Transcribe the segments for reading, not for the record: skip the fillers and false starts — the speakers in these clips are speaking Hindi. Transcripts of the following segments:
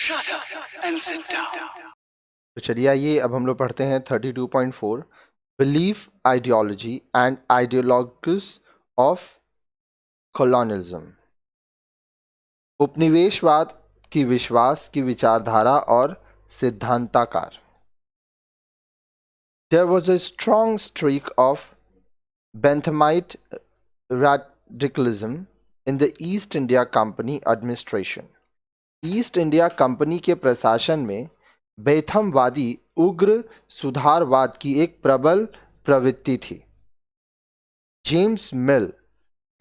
Shut up and sit down. तो चलिए आइए अब हम लोग पढ़ते हैं 32.4 belief ideology and ideologues of colonialism. उपनिवेशवाद की विश्वास की विचारधारा और सिद्धांताकार। There was a strong streak of Benthamite radicalism in the East India Company administration. East India company के प्रशासन में बेथमवादी उग्र सुधारवाद की एक प्रबल प्रवृत्ति थी। James mill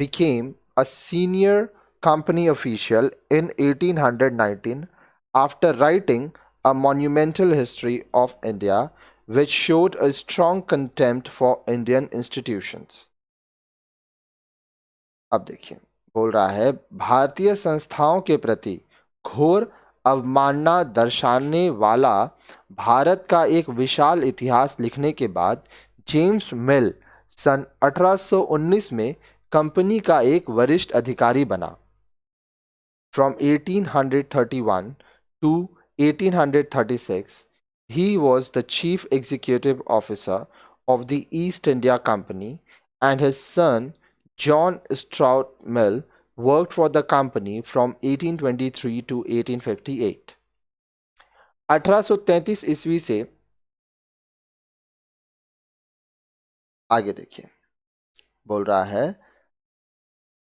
became a senior company official in 1819 after writing a monumental history of India which showed a strong contempt for Indian institutions. अब देखिए बोल रहा है भारतीय संस्थाओं के प्रति घोर अवमानना दर्शाने वाला भारत का एक विशाल इतिहास लिखने के बाद जेम्स मिल सन 1819 में कंपनी का एक वरिष्ठ अधिकारी बना। From 1831 to 1836, he was the chief executive officer of the East India Company, and his son John Stuart Mill worked for the company from 1823 to 1858. 1833 ईस्वी से आगे देखिए बोल रहा है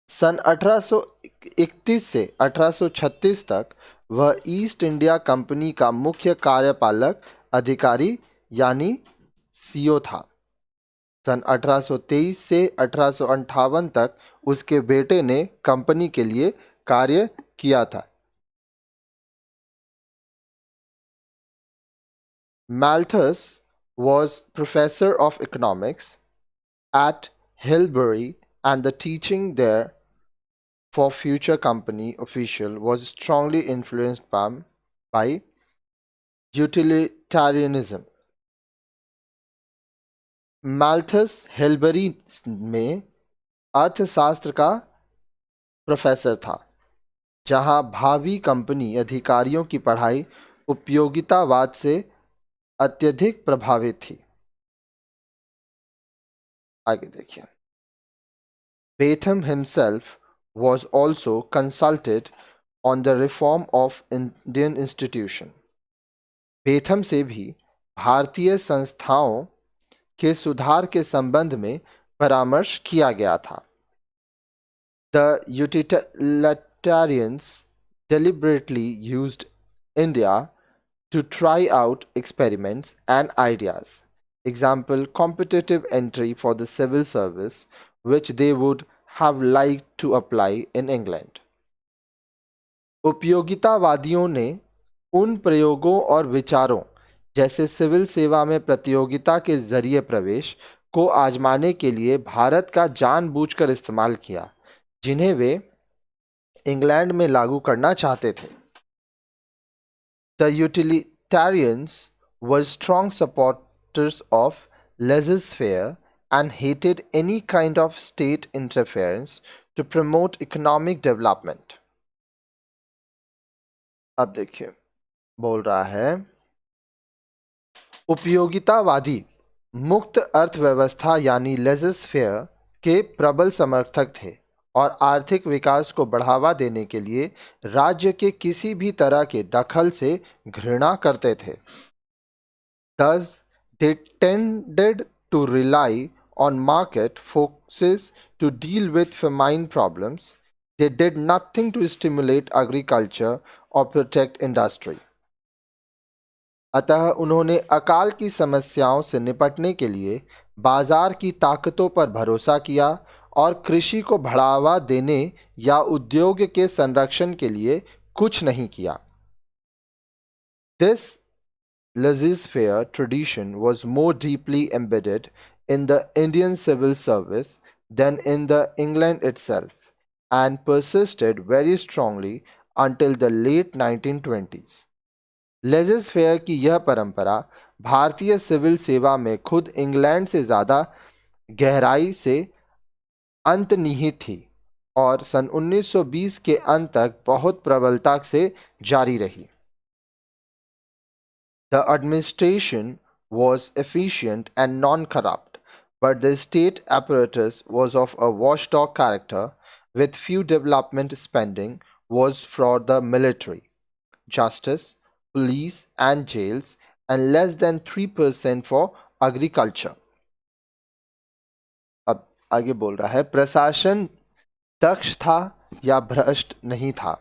सन 1831 से 1836 तक वह ईस्ट इंडिया कंपनी का मुख्य कार्यपालक अधिकारी यानी सीईओ था। सन 1823 से 1858 तक उसके बेटे ने कंपनी के लिए कार्य किया था। Malthus was professor of economics at Hilbury, and the teaching there for future company official was strongly influenced by utilitarianism. Malthus हिल्बरी में अर्थशास्त्र का प्रोफेसर था, जहां भावी कंपनी अधिकारियों की पढ़ाई उपयोगितावाद से अत्यधिक प्रभावित थी। आगे देखिए Bentham himself was also consulted on the reform of Indian institution. Bentham से भी भारतीय संस्थाओं के सुधार के संबंध में परामर्श किया गया था। The utilitarians deliberately used India to try out experiments and ideas. Example, competitive entry for the civil service, which they would have liked to apply in England. उपयोगितावादियों ने उन प्रयोगों और विचारों जैसे सिविल सेवा में प्रतियोगिता के जरिए प्रवेश को आजमाने के लिए भारत का जानबूझकर इस्तेमाल किया, जिन्हें वे इंग्लैंड में लागू करना चाहते थे। The utilitarians were strong supporters of laissez-faire and hated any kind of state interference to promote economic development. अब देखिए बोल रहा है उपयोगितावादी मुक्त अर्थव्यवस्था यानी लेज़ेस-फेयर के प्रबल समर्थक थे और आर्थिक विकास को बढ़ावा देने के लिए राज्य के किसी भी तरह के दखल से घृणा करते थे। Thus, they tended to rely on market forces to deal with famine problems. They did nothing to stimulate agriculture or protect industry. अतः उन्होंने अकाल की समस्याओं से निपटने के लिए बाजार की ताकतों पर भरोसा किया और कृषि को बढ़ावा देने या उद्योग के संरक्षण के लिए कुछ नहीं किया। This laissez-faire tradition was more deeply embedded in the Indian civil service than in the England itself and persisted very strongly until the late 1920s. लेज़ेस-फेयर की यह परंपरा भारतीय सिविल सेवा में खुद इंग्लैंड से ज़्यादा गहराई से अंतर्निहित थी और सन 1920 के अंत तक बहुत प्रबलता से जारी रही। The administration was efficient and non-corrupt, but the state apparatus was of a watchdog character, with few development spending was for the military, justice, police and jails, and less than 3% for agriculture. अब आगे बोल रहा है, प्रशासन दक्ष था या भ्रष्ट नहीं था,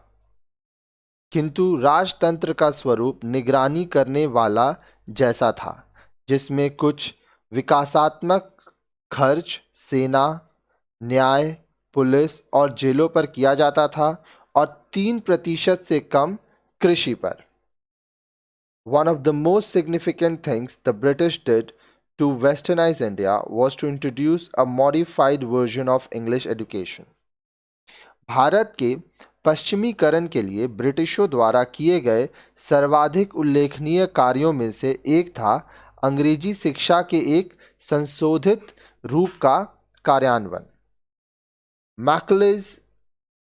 किंतु राजतंत्र का स्वरूप निगरानी करने वाला जैसा था, जिसमें कुछ विकासात्मक खर्च सेना, न्याय, पुलिस और जेलों पर किया जाता था और 3% से कम कृषि पर. One of the most significant things the British did to westernize India was to introduce a modified version of English education. Bharat के पश्चिमीकरण के लिए ब्रिटिशों द्वारा किए गए सर्वाधिक उल्लेखनीय कार्यों में से एक था अंग्रेजी शिक्षा के एक संशोधित रूप का कार्यान्वयन. Macaulay's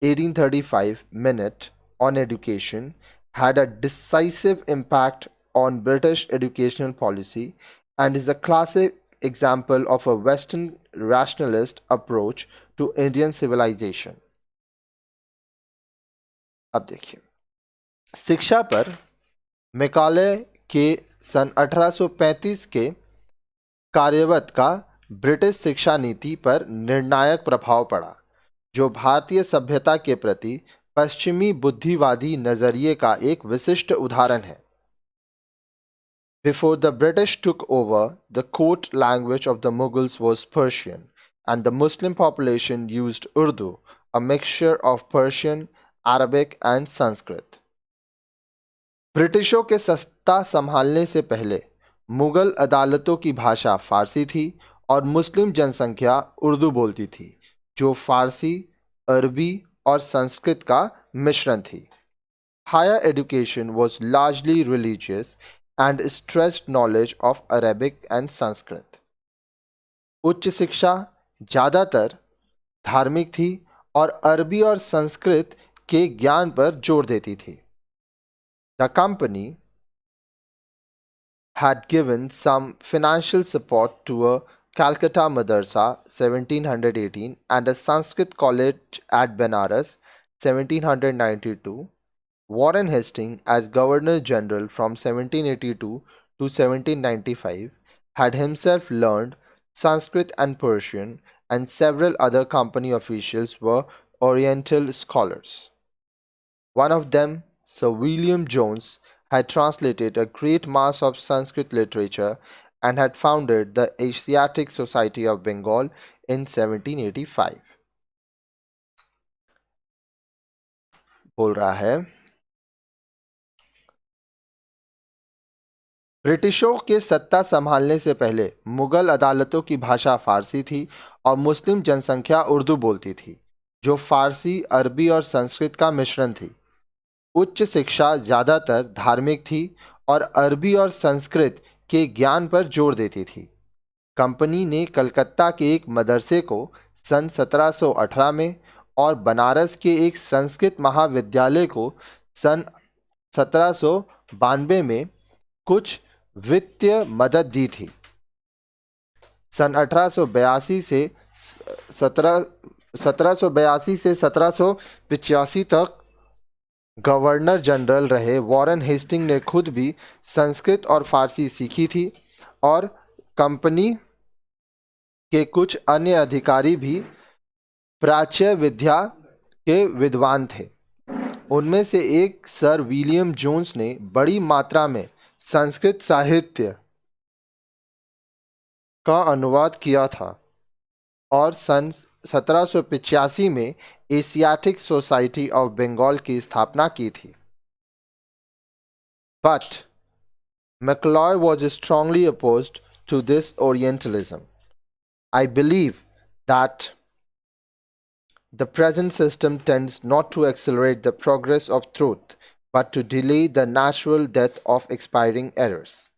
1835 Minute on Education had a decisive impact on British educational policy and is a classic example of a Western rationalist approach to Indian civilization. अब देखिए, शिक्षा पर मैकाले के सन 1835 के कार्यवत का ब्रिटिश शिक्षा नीति पर निर्णायक प्रभाव पड़ा, जो भारतीय सभ्यता के प्रति पश्चिमी बुद्धिवादी नजरिए का एक विशिष्ट उदाहरण है. Before the British took over, the court language of the Mughals was Persian, and the Muslim population used Urdu, a mixture of Persian, Arabic and Sanskrit. ब्रिटिशों के सत्ता संभालने से पहले मुगल अदालतों की भाषा फारसी थी और मुस्लिम जनसंख्या उर्दू बोलती थी, जो फारसी, अरबी और संस्कृत का मिश्रण थी. Higher education was largely religious and stressed knowledge of Arabic and Sanskrit. उच्च शिक्षा ज़्यादातर धार्मिक थी और अरबी और संस्कृत के ज्ञान पर जोर देती थी. The company had given some financial support to a Calcutta Madrasa 1718 and a Sanskrit college at Benares 1792. Warren Hastings, as Governor General from 1782 to 1795, had himself learned Sanskrit and Persian, and several other company officials were Oriental scholars. One of them, Sir William Jones, had translated a great mass of Sanskrit literature and had founded the Asiatic Society of Bengal in 1785. बोल रहा है, ब्रिटिशों के सत्ता संभालने से पहले मुगल अदालतों की भाषा फारसी थी और मुस्लिम जनसंख्या उर्दू बोलती थी, जो फारसी, अरबी और संस्कृत का मिश्रण थी. उच्च शिक्षा ज़्यादातर धार्मिक थी और अरबी और संस्कृत के ज्ञान पर जोर देती थी. कंपनी ने कलकत्ता के एक मदरसे को सन 1718 में और बनारस के एक संस्कृत महाविद्यालय को सन 1792 में कुछ वित्तीय मदद दी थी. सन 1782 से 1785 तक गवर्नर जनरल रहे वॉरेन हेस्टिंग ने खुद भी संस्कृत और फारसी सीखी थी और कंपनी के कुछ अन्य अधिकारी भी प्राच्य विद्या के विद्वान थे. उनमें से एक सर विलियम जोन्स ने बड़ी मात्रा में संस्कृत साहित्य का अनुवाद किया था और सन 1785 में एशियाटिक सोसाइटी ऑफ बंगाल की स्थापना की थी. But Macaulay was strongly opposed to this Orientalism. I believe that the present system tends not to accelerate the progress of truth, but to delay the natural death of expiring errors.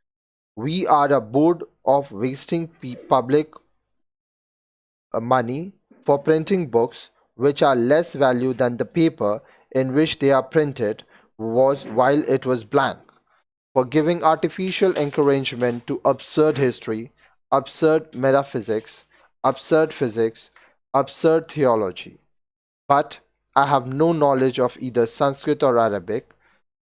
We are bored of wasting public money for printing books which are less value than the paper in which they are printed was while it was blank. for giving artificial encouragement to absurd history, absurd metaphysics, absurd physics, absurd theology. But I have no knowledge of either Sanskrit or Arabic,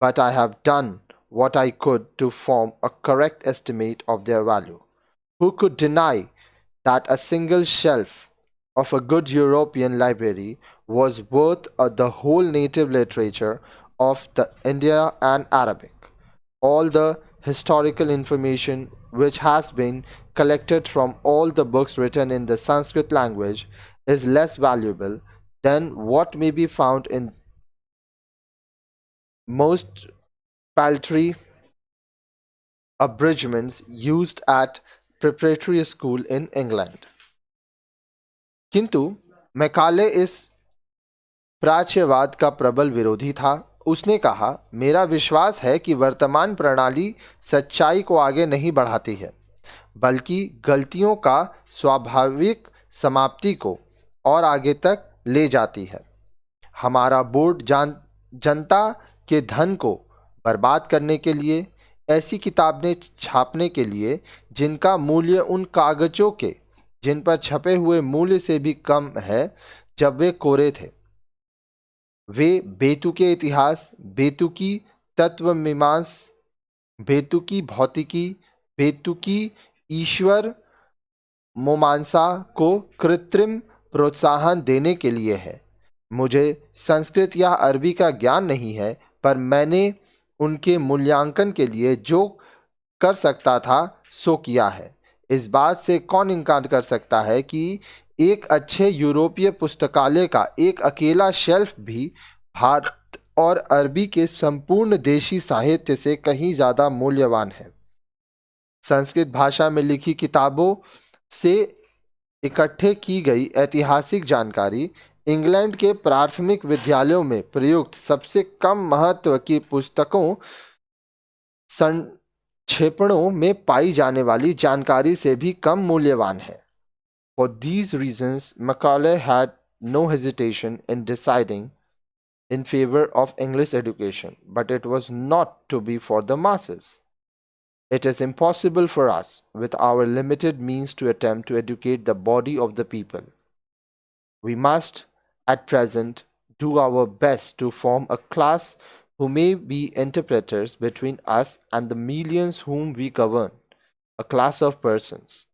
but I have done what I could to form a correct estimate of their value. Who could deny that a single shelf of a good European library was worth the whole native literature of the India and Arabic? All the historical information which has been collected from all the books written in the Sanskrit language is less valuable than what may be found in most paltry abridgments used at preparatory school in England. किंतु मैकाले इस प्राच्यवाद का प्रबल विरोधी था। उसने कहा, मेरा विश्वास है कि वर्तमान प्रणाली सच्चाई को आगे नहीं बढ़ाती है, बल्कि गलतियों का स्वाभाविक समाप्ति को और आगे तक ले जाती है। हमारा बोर्ड जनता के धन को बर्बाद करने के लिए, ऐसी किताबें छापने के लिए जिनका मूल्य उन कागजों के जिन पर छपे हुए मूल्य से भी कम है जब वे कोरे थे। वे बेतुके इतिहास, बेतुकी तत्वमीमांस, बेतुकी भौतिकी, बेतुकी ईश्वर मोमांसा को कृत्रिम प्रोत्साहन देने के लिए है। मुझे संस्कृत या अरबी का ज्ञान नहीं है, पर मैंने उनके मूल्यांकन के लिए जो कर सकता था सो किया है। इस बात से कौन इनकार कर सकता है कि एक अच्छे यूरोपीय पुस्तकालय का एक अकेला शेल्फ भी भारत और अरबी के संपूर्ण देशी साहित्य से कहीं ज़्यादा मूल्यवान है। संस्कृत भाषा में लिखी किताबों से इकट्ठे की गई ऐतिहासिक जानकारी इंग्लैंड के प्राथमिक विद्यालयों में प्रयुक्त सबसे कम महत्व की पुस्तकों संक्षेपणों में पाई जाने वाली जानकारी से भी कम मूल्यवान है। For these reasons, Macaulay had no hesitation in deciding in favor of English education, but it was not to be for the masses. It is impossible for us, with our limited means, to attempt to educate the body of the people. We must, at present, do our best to form a class who may be interpreters between us and the millions whom we govern, a class of persons,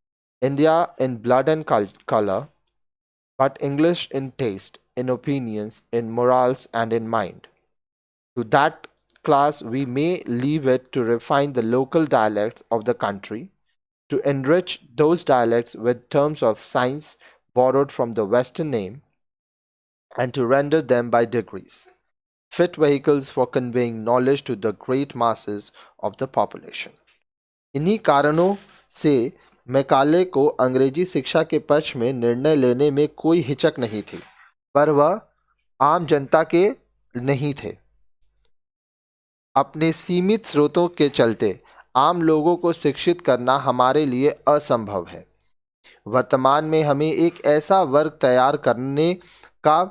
India in blood and color, but English in taste, in opinions, in morals, and in mind. To that class we may leave it to refine the local dialects of the country, to enrich those dialects with terms of science borrowed from the Western name, and to render them by degrees fit vehicles for conveying knowledge to the great masses of the population. इन्हीं कारणों से मैकाले को अंग्रेजी शिक्षा के पक्ष में निर्णय लेने में कोई हिचक नहीं थी, पर वह आम जनता के नहीं थे। अपने सीमित स्रोतों के चलते आम लोगों को शिक्षित करना हमारे लिए असंभव है। वर्तमान में हमें एक ऐसा वर्ग तैयार करने का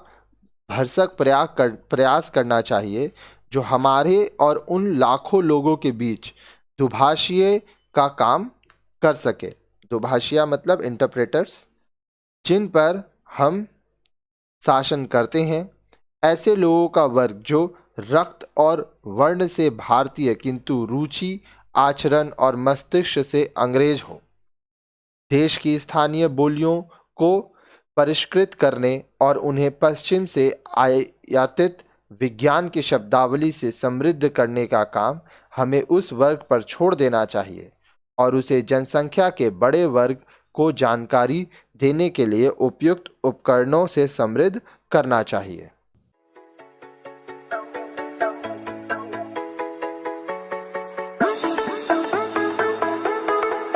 भरसक प्रयास करना चाहिए जो हमारे और उन लाखों लोगों के बीच दुभाषीय का काम कर सके। दुभाषिया मतलब इंटरप्रेटर्स, जिन पर हम शासन करते हैं। ऐसे लोगों का वर्ग जो रक्त और वर्ण से भारतीय किंतु रुचि, आचरण और मस्तिष्क से अंग्रेज हो। देश की स्थानीय बोलियों को परिष्कृत करने और उन्हें पश्चिम से आयातित विज्ञान की शब्दावली से समृद्ध करने का काम हमें उस वर्ग पर छोड़ देना चाहिए और उसे जनसंख्या के बड़े वर्ग को जानकारी देने के लिए उपयुक्त उपकरणों से समृद्ध करना चाहिए।